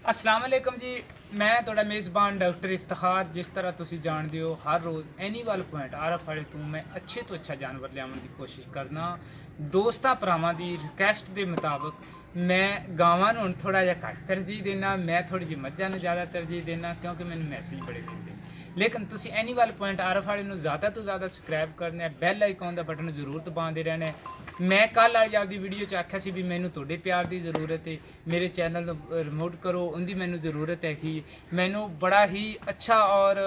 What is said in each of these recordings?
अस्सलाम वालेकुम जी। मैं ਤੁਹਾਡਾ ਮੇਜ਼ਬਾਨ ਡਾਕਟਰ ਇਫਤਖਾਰ। ਜਿਸ ਤਰ੍ਹਾਂ ਤੁਸੀਂ ਜਾਣਦੇ ਹੋ ਹਰ ਰੋਜ਼ ਐਨੀਮਲ ਪੁਆਇੰਟ ਆਰਫ ਵਾਲੇ ਤੋਂ ਮੈਂ ਅੱਛੇ ਤੋਂ ਅੱਛਾ ਜਾਨਵਰ ਲਿਆਉਣ ਦੀ ਕੋਸ਼ਿਸ਼ ਕਰਨਾ। ਦੋਸਤਾਂ ਭਰਾਵਾਂ ਦੀ ਰਿਕਵੈਸਟ ਦੇ ਮੁਤਾਬਕ ਮੈਂ ਗਾਵਾਂ ਨੂੰ ਥੋੜਾ ਜਿਹਾ ਘੱਟ ਤਰਜੀਹ ਦੇਣਾ, ਮੈਂ ਥੋੜੀ ਜਿਹੀ ਮੱਝਾਂ ਨੂੰ ਜ਼ਿਆਦਾ ਤਰਜੀਹ ਦੇਣਾ ਕਿਉਂਕਿ ਮੈਨੂੰ ਮੈਸੇਜ ਬੜੇ ਮਿਲਦੇ। ਲੇਕਿਨ ਤੁਸੀਂ ਐਨੀਮਲ ਪੁਆਇੰਟ ਆਰਫ ਵਾਲੇ ਨੂੰ ਜ਼ਿਆਦਾ ਤੋਂ ਜ਼ਿਆਦਾ ਸਬਸਕ੍ਰਾਈਬ ਕਰਨਾ ਹੈ, ਬੈਲ ਆਈਕਨ ਦਾ ਬਟਨ ਜ਼ਰੂਰ ਦਬਾਉਂਦੇ ਰਹਿਣਾ ਹੈ। ਮੈਂ ਕੱਲ ਅੱਜ ਆਪਦੀ ਵੀਡੀਓ 'ਚ ਆਖਿਆ ਸੀ ਵੀ ਮੈਨੂੰ ਤੁਹਾਡੇ ਪਿਆਰ ਦੀ ਜ਼ਰੂਰਤ ਹੈ, ਮੇਰੇ ਚੈਨਲ ਨੂੰ ਰਿਮੋਟ ਕਰੋ, ਉਹਦੀ ਮੈਨੂੰ ਜ਼ਰੂਰਤ ਹੈ ਕਿ ਮੈਨੂੰ ਬੜਾ ਹੀ ਅੱਛਾ ਔਰ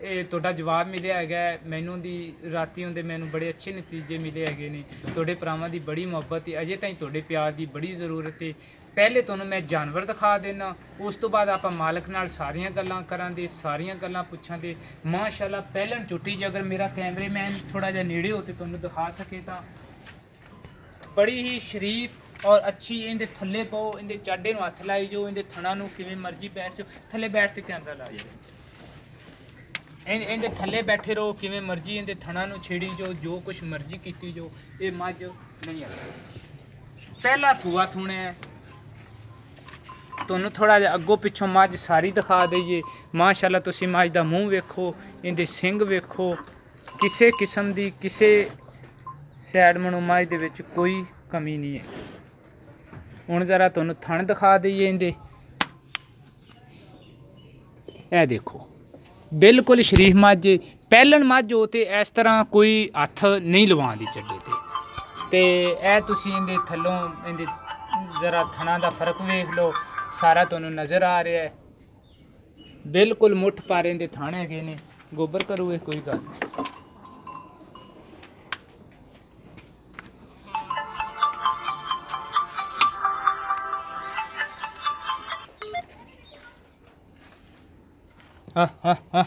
ਇਹ ਤੁਹਾਡਾ ਜਵਾਬ ਮਿਲਿਆ ਹੈਗਾ। ਮੈਨੂੰ ਦੀ ਰਾਤੀ ਹੁੰਦੇ ਮੈਨੂੰ ਬੜੇ ਅੱਛੇ ਨਤੀਜੇ ਮਿਲੇ ਹੈਗੇ ਨੇ। ਤੁਹਾਡੇ ਭਰਾਵਾਂ ਦੀ ਬੜੀ ਮੁਹੱਬਤ ਹੈ, ਅਜੇ ਤਾਈਂ ਤੁਹਾਡੇ ਪਿਆਰ ਦੀ ਬੜੀ ਜ਼ਰੂਰਤ ਹੈ। ਪਹਿਲੇ ਤੁਹਾਨੂੰ ਮੈਂ ਜਾਨਵਰ ਦਿਖਾ ਦੇਣਾ, ਉਸ ਤੋਂ ਬਾਅਦ ਆਪਾਂ ਮਾਲਕ ਨਾਲ ਸਾਰੀਆਂ ਗੱਲਾਂ ਕਰਾਂਗੇ, ਸਾਰੀਆਂ ਗੱਲਾਂ ਪੁੱਛਾਂਗੇ। ਮਾਸ਼ਾਅੱਲਾ ਪਹਿਲਣ ਝੁੱਟੀ ਜੇ ਅਗਰ ਮੇਰਾ ਕੈਮਰੇਮੈਨ ਥੋੜਾ ਜਿਹਾ ਨੇੜੇ ਹੋ ਤੇ ਤੁਹਾਨੂੰ ਦਿਖਾ ਸਕੇ ਤਾਂ ਬੜੀ ਹੀ ਸ਼ਰੀਫ ਔਰ ਅੱਛੀ। ਇਹਦੇ ਥੱਲੇ ਪਾਓ, ਇਹਦੇ ਚਾਡੇ ਨੂੰ ਹੱਥ ਲਾਈ ਜਾਓ, ਇਹਦੇ ਥਣਾ ਨੂੰ ਕਿਵੇਂ ਮਰਜ਼ੀ ਬੈਠ ਜਾਓ, ਥੱਲੇ ਬੈਠ ਤੇ ਕੈਮਰਾ ਲਾ ਜਾਓ, ਇਹਦੇ ਥੱਲੇ ਬੈਠੇ ਰਹੋ ਕਿਵੇਂ ਮਰਜ਼ੀ, ਇਹਦੇ ਥਣਾ ਨੂੰ ਛੇੜੀ ਜਾਓ, ਜੋ ਕੁਛ ਮਰਜ਼ੀ ਕੀਤੀ ਜਾਓ। ਇਹ ਮੱਝ ਨਹੀਂ ਆ ਪਹਿਲਾ ਸੂਆ ਥੁਣਿਆ। ਤੁਹਾਨੂੰ ਥੋੜਾ ਜਿਹਾ ਅੱਗੋਂ ਪਿੱਛੋਂ ਮੱਝ ਸਾਰੀ ਦਿਖਾ ਦਈਏ। ਮਾਸ਼ਾਅੱਲਾ ਤੁਸੀਂ ਮੱਝ ਦਾ ਮੂੰਹ ਵੇਖੋ, ਇਹਦੇ ਸਿੰਗ ਵੇਖੋ, ਕਿਸੇ ਕਿਸਮ ਦੀ ਕਿਸੇ ਸਾਈਡ ਮਨੋਂ ਮੱਝ ਦੇ ਵਿੱਚ ਕੋਈ ਕਮੀ ਨਹੀਂ ਹੈ। ਹੁਣ ਜ਼ਰਾ ਤੁਹਾਨੂੰ ਥਣ ਦਿਖਾ ਦਈਏ ਇਹਦੇ। ਇਹ ਦੇਖੋ ਬਿਲਕੁਲ ਸ਼ਰੀਫ ਮੱਝ। ਪਹਿਲਣ ਮੱਝ ਹੋ ਤੇ ਇਸ ਤਰ੍ਹਾਂ ਕੋਈ ਹੱਥ ਨਹੀਂ ਲਵਾਉਂਦੀ ਚੱਡੇ ਤੇ ਇਹ ਤੁਸੀਂ ਇਹਦੇ ਥੱਲੋਂ ਇਹਦੇ ਜ਼ਰਾ ਥਣਾ ਦਾ ਫਰਕ ਵੇਖ ਲਓ, ਸਾਰਾ ਤੁਹਾਨੂੰ ਨਜ਼ਰ ਆ ਰਿਹਾ ਹੈ। ਬਿਲਕੁਲ ਮੁੱਠ ਪਾਰੇ ਦੇ ਥਣ ਹੈਗੇ ਨੇ। ਗੋਬਰ ਕਰੂਏ ਕੋਈ ਗੱਲ ਨਹੀਂ। ਹਾਂ ਹਾਂ ਹਾਂ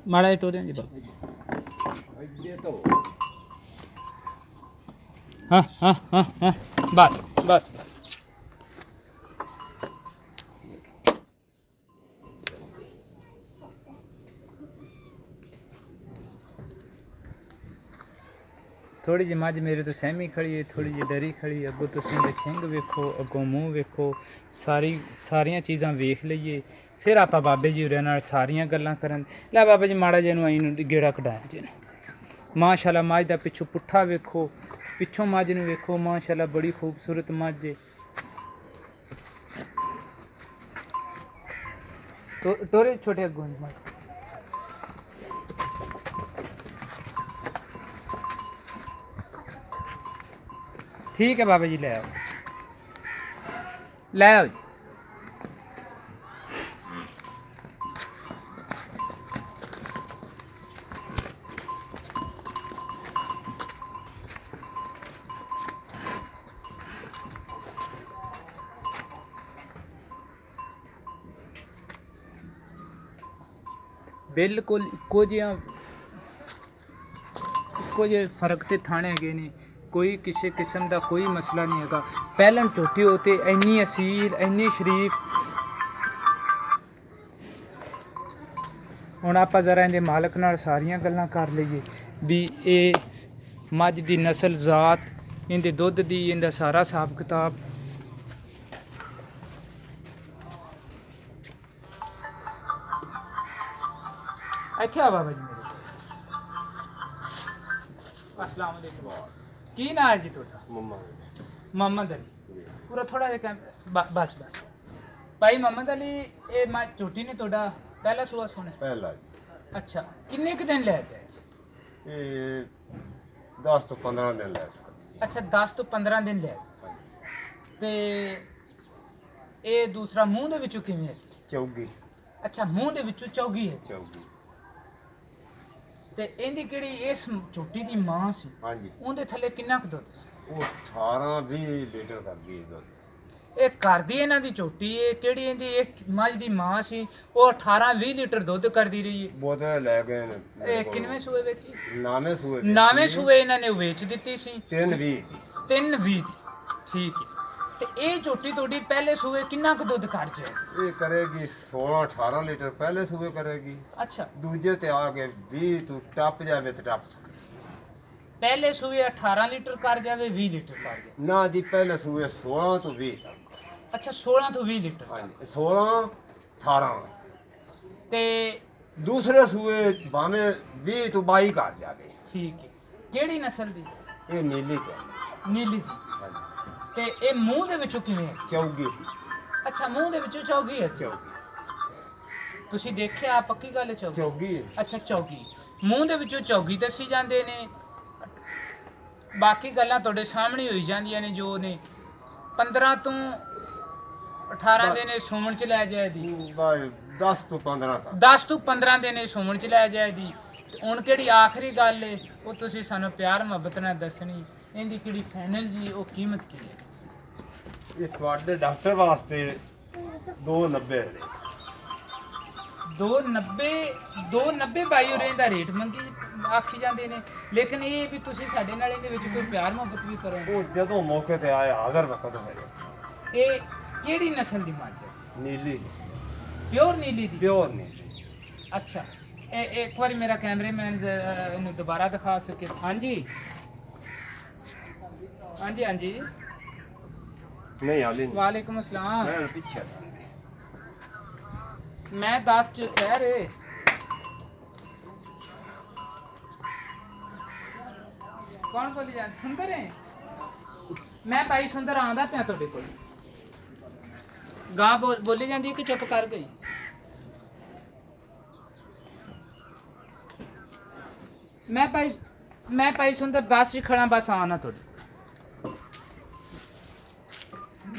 ਮਾੜਾ ਜਿਹਾ ਟੋਰਿਆ ਜੀ ਬਾਬਾ ਜੀ। ਹਾਂ ਹਾਂ ਹਾਂ ਹਾਂ ਬਸ ਬਸ ਬਸ। ਥੋੜੀ ਜਿਹੀ ਮੱਝ ਮੇਰੇ ਤੋਂ ਸਹਿਮੀ ਖੜੀ ਹੈ, ਥੋੜੀ ਜਿਹੀ ਡਰੀ ਖੜੀ ਹੈ। ਅੱਗੋਂ ਤੁਸੀਂ ਇਹਦੇ ਸਿੰਗ ਵੇਖੋ, ਅੱਗੋਂ ਮੂੰਹ ਵੇਖੋ, ਸਾਰੀਆਂ ਚੀਜ਼ਾਂ ਵੇਖ ਲਈਏ, ਫਿਰ ਆਪਾਂ ਬਾਬੇ ਜੀ ਹੋਰਾਂ ਨਾਲ ਸਾਰੀਆਂ ਗੱਲਾਂ ਕਰਨ। ਲੈ ਬਾਬਾ ਜੀ ਮਾੜਾ ਜਿਹਾ ਨੂੰ ਆਈ ਨੂੰ ਗੇੜਾ ਕਢਾਇਆ ਜੀ। ਮਾਸ਼ਾਅੱਲਾ ਮੱਝ ਦਾ ਪਿੱਛੋਂ ਪੁੱਠਾ ਵੇਖੋ, ਪਿੱਛੋਂ ਮੱਝ ਨੂੰ ਵੇਖੋ। ਮਾਸ਼ਾਅੱਲਾ ਬੜੀ ਖੂਬਸੂਰਤ ਮੱਝ ਹੈ। ਟੋਰੇ ਛੋਟੇ ਅੱਗੋਂ ਮੱਝ। ठीक है बाबा जी ले आओ, ले आओ जी। बिल्कुल इक्को ਜਿਹੇ ਫਰਕ ਤੇ ਥਾਣੇ ਹੈਗੇ ਨੇ। ਕੋਈ ਕਿਸੇ ਕਿਸਮ ਦਾ ਕੋਈ ਮਸਲਾ ਨਹੀਂ ਹੈਗਾ। ਪਹਿਲਣ ਝੋਟੀ ਹੋ ਤੇ ਇੰਨੀ ਅਸੀਲ, ਇੰਨੀ ਸ਼ਰੀਫ। ਹੁਣ ਆਪਾਂ ਜ਼ਰਾ ਇਹਦੇ ਮਾਲਕ ਨਾਲ ਸਾਰੀਆਂ ਗੱਲਾਂ ਕਰ ਲਈਏ ਵੀ ਇਹ ਮੱਝ ਦੀ ਨਸਲ, ਜ਼ਾਤ, ਇਹਦੇ ਦੁੱਧ ਦੀ, ਇਹਦਾ ਸਾਰਾ ਹਿਸਾਬ ਕਿਤਾਬ। ਇੱਥੇ ਆ ਬਾਬਾ ਜੀ ਮੇਰੇ। अस्सलाम वालेकुम। की नाम है जी ਤੁਹਾਡਾ? मोहम्मद अली। पूरा थोड़ा ਜਿਹਾ बस बस भाई मोहम्मद अली। ਇਹ ਮੈਂ ਝੋਟੀ ਨੇ ਤੁਹਾਡਾ ਪਹਿਲਾ ਸੂਆ ਸੁਣਿਆ? ਪਹਿਲਾ। ਅੱਛਾ, ਕਿੰਨੇ ਕੁ ਦਿਨ ਲੈ ਜਾਏ? ਇਹ 10 ਤੋਂ 15 ਦਿਨ ਲੈ ਸਕਦੇ। ਅੱਛਾ 10 ਤੋਂ 15 ਦਿਨ ਲੈ। ਤੇ ਇਹ ਦੂਸਰਾ ਮੂੰਹ ਦੇ ਵਿੱਚੋਂ ਕਿਵੇਂ ਹੈ? ਚੌਗੀ। ਅੱਛਾ ਮੂੰਹ ਦੇ ਵਿੱਚੋਂ ਚੌਗੀ ਹੈ। ਚੌਗੀ। ਤੇ ਇਹਦੀ ਕਿਹੜੀ ਇਸ ਝੋਟੀ ਦੀ ਮਾਂ ਸੀ? ਹਾਂਜੀ। ਉਹਦੇ ਥੱਲੇ ਕਿੰਨਾ ਕੁ ਦੁੱਧ ਸੀ? ਉਹ 18-20 ਲੀਟਰ ਕਰਦੀ ਹੈ ਦੁੱਧ। ਇਹ ਕਰਦੀ ਇਹਨਾਂ ਦੀ ਝੋਟੀ ਹੈ ਕਿਹੜੀ? ਇਹਦੀ ਇਸ ਮੱਝ ਦੀ ਮਾਂ ਸੀ, ਉਹ 18-20 ਲੀਟਰ ਦੁੱਧ ਕਰਦੀ ਰਹੀ ਹੈ। ਬੋਤਲ ਲੈ ਗਏ ਨੇ। ਇਹ ਕਿੰਨਵੇਂ ਸੂਏ ਵਿੱਚ? ਨਾਵੇਂ ਸੂਏ। ਨਾਵੇਂ ਸੂਏ ਇਹਨਾਂ ਨੇ ਵੇਚ ਦਿੱਤੀ ਸੀ। 3-20 3-20 ਦੀ। ਠੀਕ ਹੈ। ਤੇ ਇਹ ਝੋਟੀ ਤੁਹਾਡੀ ਪਹਿਲੇ ਸੂਏ ਕਿੰਨਾ ਕੁ ਦੁੱਧ ਕਰ ਜਾਏ? ਇਹ ਕਰੇਗੀ 16-18 ਲੀਟਰ ਪਹਿਲੇ ਸੂਏ ਕਰੇਗੀ। ਅੱਛਾ ਦੂਜੇ ਤੇ ਆ ਕੇ 20 ਤੋਂ ਟੱਪ ਜਾਵੇ ਤੇ ਟੱਪ ਸਕਦੀ। ਪਹਿਲੇ ਸੂਏ 18 ਲੀਟਰ ਕਰ ਜਾਵੇ, 20 ਲੀਟਰ ਕਰ ਜਾਵੇ? ਨਾ ਜੀ ਪਹਿਲੇ ਸੂਏ 16 ਤੋਂ 20 ਤੱਕ। ਅੱਛਾ 16 ਤੋਂ 20 ਲੀਟਰ ਹਾਂਜੀ 16 18 ਤੇ ਦੂਸਰੇ ਸੂਏ ਭਾਵੇਂ 20 ਤੋਂ 22 ਕਰ ਜਾਵੇ। ਠੀਕ ਹੈ। ਕਿਹੜੀ ਨਸਲ ਦੀ? ਇਹ ਨੀਲੀ ਤੋਂ ਨੀਲੀ ਦੀ। ਹਾਂਜੀ ਤੇ ਇਹ ਮੂੰਹ ਦੇ ਵਿੱਚੋਂ ਕਿਵੇਂ ਹੈ? ਚੌਗੀ ਅੱਛਾ ਮੂੰਹ ਦੇ ਵਿੱਚੋਂ ਚੌਗੀ ਹੈ। ਚੌਗੀ ਤੁਸੀਂ ਦੇਖਿਆ ਪੱਕੀ ਗੱਲ ਹੈ ਚੌਗੀ? ਚੌਗੀ ਅੱਛਾ ਚੌਗੀ, ਮੂੰਹ ਦੇ ਵਿੱਚੋਂ ਚੌਗੀ ਦੱਸੀ ਜਾਂਦੇ ਨੇ। ਬਾਕੀ ਗੱਲਾਂ ਤੁਹਾਡੇ ਸਾਹਮਣੇ ਹੋਈ ਜਾਂਦੀਆਂ ਨੇ ਜੋ ਨੇ 15 ਤੋਂ 18 ਦਿਨ ਸੂਮਣ ਚ ਲੈ ਜਾਏ ਦੀ, 10 ਤੋਂ 15 ਤੱਕ 10 ਤੋਂ 15 ਦਿਨ ਸੂਮਣ ਚ ਲੈ ਜਾਏ ਦੀ। ਤੇ ਹੁਣ ਕਿਹੜੀ ਆਖਰੀ ਗੱਲ ਏ ਉਹ ਤੁਸੀਂ ਸਾਨੂੰ ਪਿਆਰ ਮੁਹੱਬਤ ਨਾਲ ਦੱਸਣੀ, ਇਹਦੀ ਕਿਹੜੀ ਫਾਈਨਲ ਜੀ ਉਹ ਕੀਮਤ ਕੀ ਹੈ? ਇਹ ਤੁਹਾਡੇ ਡਾਕਟਰ ਵਾਸਤੇ 290 ਨੇ। 290 ਬਾਈ ਉਰੇ ਦਾ ਰੇਟ ਮੰਗੀ ਆਖੀ ਜਾਂਦੇ ਨੇ, ਲੇਕਿਨ ਇਹ ਵੀ ਤੁਸੀਂ ਸਾਡੇ ਨਾਲ ਇਹਦੇ ਵਿੱਚ ਕੋਈ ਪਿਆਰ ਮੁਹੱਬਤ ਵੀ ਕਰੋ। ਉਹ ਜਦੋਂ ਮੌਕੇ ਤੇ ਆਏ ਹਾਜ਼ਰ ਵਕਤ ਹੋਏ। ਇਹ ਕਿਹੜੀ ਨਸਲ ਦੀ ਮੱਝ ਹੈ? ਨੀਲੀ ਪਿਓਰ ਨੀਲੀ ਦੀ? ਪਿਓਰ ਨੀਲੀ। ਅੱਛਾ ਇਹ ਇੱਕ ਵਾਰੀ ਮੇਰਾ ਕੈਮਰਾਮੈਨ ਇਹਨੂੰ ਦੁਬਾਰਾ ਦਿਖਾ ਸਕੇ। ਹਾਂਜੀ ਹਾਂਜੀ ਹਾਂਜੀ ਨਹੀਂ ਹਾਲੀ ਨਹੀਂ। ਵਾਲੇਕੁਮ ਅਸਲਾਮ। ਮੈਂ ਪਿੱਛੇ ਮੈਂ 10 ਚ ਖੈਰ ਕੌਣ ਬੋਲੀ ਜਾ ਸੁੰਦਰ ਹੈ? ਮੈਂ ਭਾਈ ਸੁੰਦਰ ਆਂਦਾ ਪਿਆ ਤੁਹਾਡੇ ਕੋਲ। ਗਾਂ ਬੋਲੀ ਜਾਂਦੀ ਹੈ ਕਿ ਚੁੱਪ ਕਰ ਗਈ? ਮੈਂ ਭਾਈ ਸੁੰਦਰ 10 ਹੀ ਖੜਾ ਬਸ ਆਣਾ ਤੁਹਾਡੇ।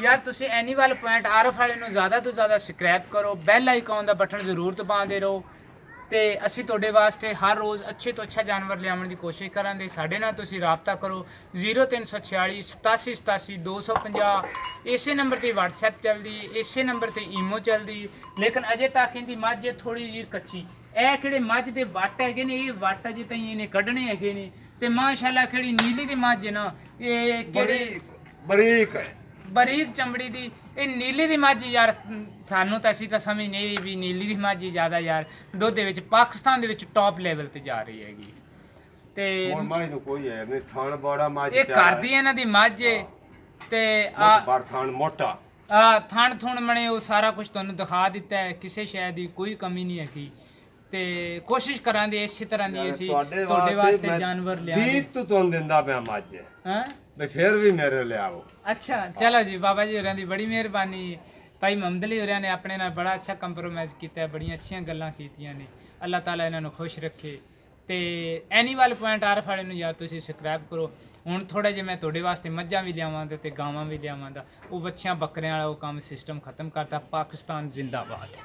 ਯਾਰ ਤੁਸੀਂ ਐਨੀਮਲ ਪੁਆਇੰਟ ਆਰਐਫ ਵਾਲੇ ਨੂੰ ਜ਼ਿਆਦਾ ਤੋਂ ਜ਼ਿਆਦਾ ਸਬਸਕ੍ਰਾਈਬ ਕਰੋ, ਬੈਲ ਆਈਕਨ ਦਾ ਬਟਨ ਜ਼ਰੂਰ ਦਬਾਉਂਦੇ ਰਹੋ ਤੇ ਅਸੀਂ ਤੁਹਾਡੇ ਵਾਸਤੇ ਹਰ ਰੋਜ਼ ਅੱਛੇ ਤੋਂ ਅੱਛਾ ਜਾਨਵਰ ਲਿਆਉਣ ਦੀ ਕੋਸ਼ਿਸ਼ ਕਰਾਂਗੇ। ਸਾਡੇ ਨਾਲ ਤੁਸੀਂ ਰਾਬਤਾ ਕਰੋ 0346 87 87 250। ਇਸੇ ਨੰਬਰ ਤੇ WhatsApp ਚੱਲਦੀ, ਇਸੇ ਨੰਬਰ ਤੇ ਈਮੋ ਚੱਲਦੀ। ਲੇਕਿਨ ਅਜੇ ਤੱਕ ਇਹਦੀ ਮੱਝ ਥੋੜੀ ਜਿਹੀ ਕੱਚੀ। ਇਹ ਕਿਹੜੇ ਮੱਝ ਦੇ ਵੱਟ ਹੈਗੇ ਨੇ, ਇਹ ਵੱਟ ਅਜੇ ਤਾਈਂ ਇਹਨੇ ਕੱਢਣੇ ਹੈਗੇ ਨੇ। ਤੇ ਮਾਸ਼ਾਅੱਲਾ ਕਿਹੜੀ ਨੀਲੀ ਦੀ ਮੱਝ ਹੈ ਨਾ, ਇਹ ਕਿਹੜੀ ਬਰੀਕ ਹੈ, ਬਰੀਕ ਚਮੜੀ ਦੀ। ਇਹ ਨੀਲੀ ਦੀ ਮੱਝ ਯਾਰ ਸਾਨੂੰ ਤਾਂ ਅਸੀਂ ਤਾਂ ਸਮਝ ਨਹੀਂ ਵੀ ਨੀਲੀ ਦੀ ਮੱਝ ਜ਼ਿਆਦਾ ਯਾਰ ਦੁੱਧ ਦੇ ਵਿੱਚ ਪਾਕਿਸਤਾਨ ਦੇ ਵਿੱਚ ਟੌਪ ਲੈਵਲ ਤੇ ਜਾ ਰਹੀ ਹੈਗੀ। ਤੇ ਹੁਣ ਮਾਈ ਨੂੰ ਕੋਈ ਹੈ ਨਹੀਂ, ਥਣ ਬੜਾ ਮੱਝ ਇਹ ਘਰ ਦੀ ਇਹਨਾਂ ਦੀ ਮੱਝ ਏ ਤੇ ਬਾਰ ਥਣ ਮੋਟਾ ਥਣ ਥੁਣ ਮਣੇ ਉਹ ਸਾਰਾ ਕੁਝ ਤੁਹਾਨੂੰ ਦਿਖਾ ਦਿੱਤਾ ਹੈ। ਕਿਸੇ ਸ਼ੈ ਦੀ ਕੋਈ ਕਮੀ ਨਹੀਂ ਹੈਗੀ ਤੇ ਕੋਸ਼ਿਸ਼ ਕਰਾਂਗੇ ਇਸੇ ਤਰ੍ਹਾਂ ਦੀ ਅਸੀਂ ਤੁਹਾਡੇ ਵਾਸਤੇ ਜਾਨਵਰ ਲਿਆਵਾਂਗੇ। ਤੂੰ ਤੁਹਾਨੂੰ ਦਿੰਦਾ ਪਿਆ ਮੱਝ ਹਾਂ ਮੈਂ ਫਿਰ ਵੀ ਮੇਰੇ ਲਿਆਓ। ਅੱਛਾ ਚਲੋ ਜੀ, ਬਾਬਾ ਜੀ ਹੋਰਾਂ ਦੀ ਬੜੀ ਮਿਹਰਬਾਨੀ। ਭਾਈ ਮੁਹੰਮਦ ਅਲੀ ਹੋਰਾਂ ਨੇ ਆਪਣੇ ਨਾਲ ਬੜਾ ਅੱਛਾ ਕੰਪਰੋਮਾਈਜ਼ ਕੀਤਾ ਹੈ, ਬੜੀਆਂ ਅੱਛੀਆਂ ਗੱਲਾਂ ਕੀਤੀਆਂ ਨੇ। ਅੱਲਾਹ ਤਾਲਾ ਇਹਨਾਂ ਨੂੰ ਖੁਸ਼ ਰੱਖੇ। ਤੇ ਐਨੀਮਲ ਪੁਆਇੰਟ ਆਰਐਫ ਵਾਲੇ ਨੂੰ ਯਾਰ ਤੁਸੀਂ ਸਬਸਕ੍ਰਾਈਬ ਕਰੋ। ਹੁਣ ਥੋੜਾ ਜਿਹਾ ਮੈਂ ਤੁਹਾਡੇ ਵਾਸਤੇ ਮੱਝਾਂ ਵੀ ਲਿਆਵਾਂਗਾ ਤੇ ਗਾਵਾਂ ਵੀ ਲਿਆਵਾਂਗਾ। ਉਹ ਵੱਛਿਆਂ ਬੱਕਰਿਆਂ ਵਾਲਾ ਉਹ ਕੰਮ ਸਿਸਟਮ ਖਤਮ ਕਰਤਾ। ਪਾਕਿਸਤਾਨ ਜ਼ਿੰਦਾਬਾਦ।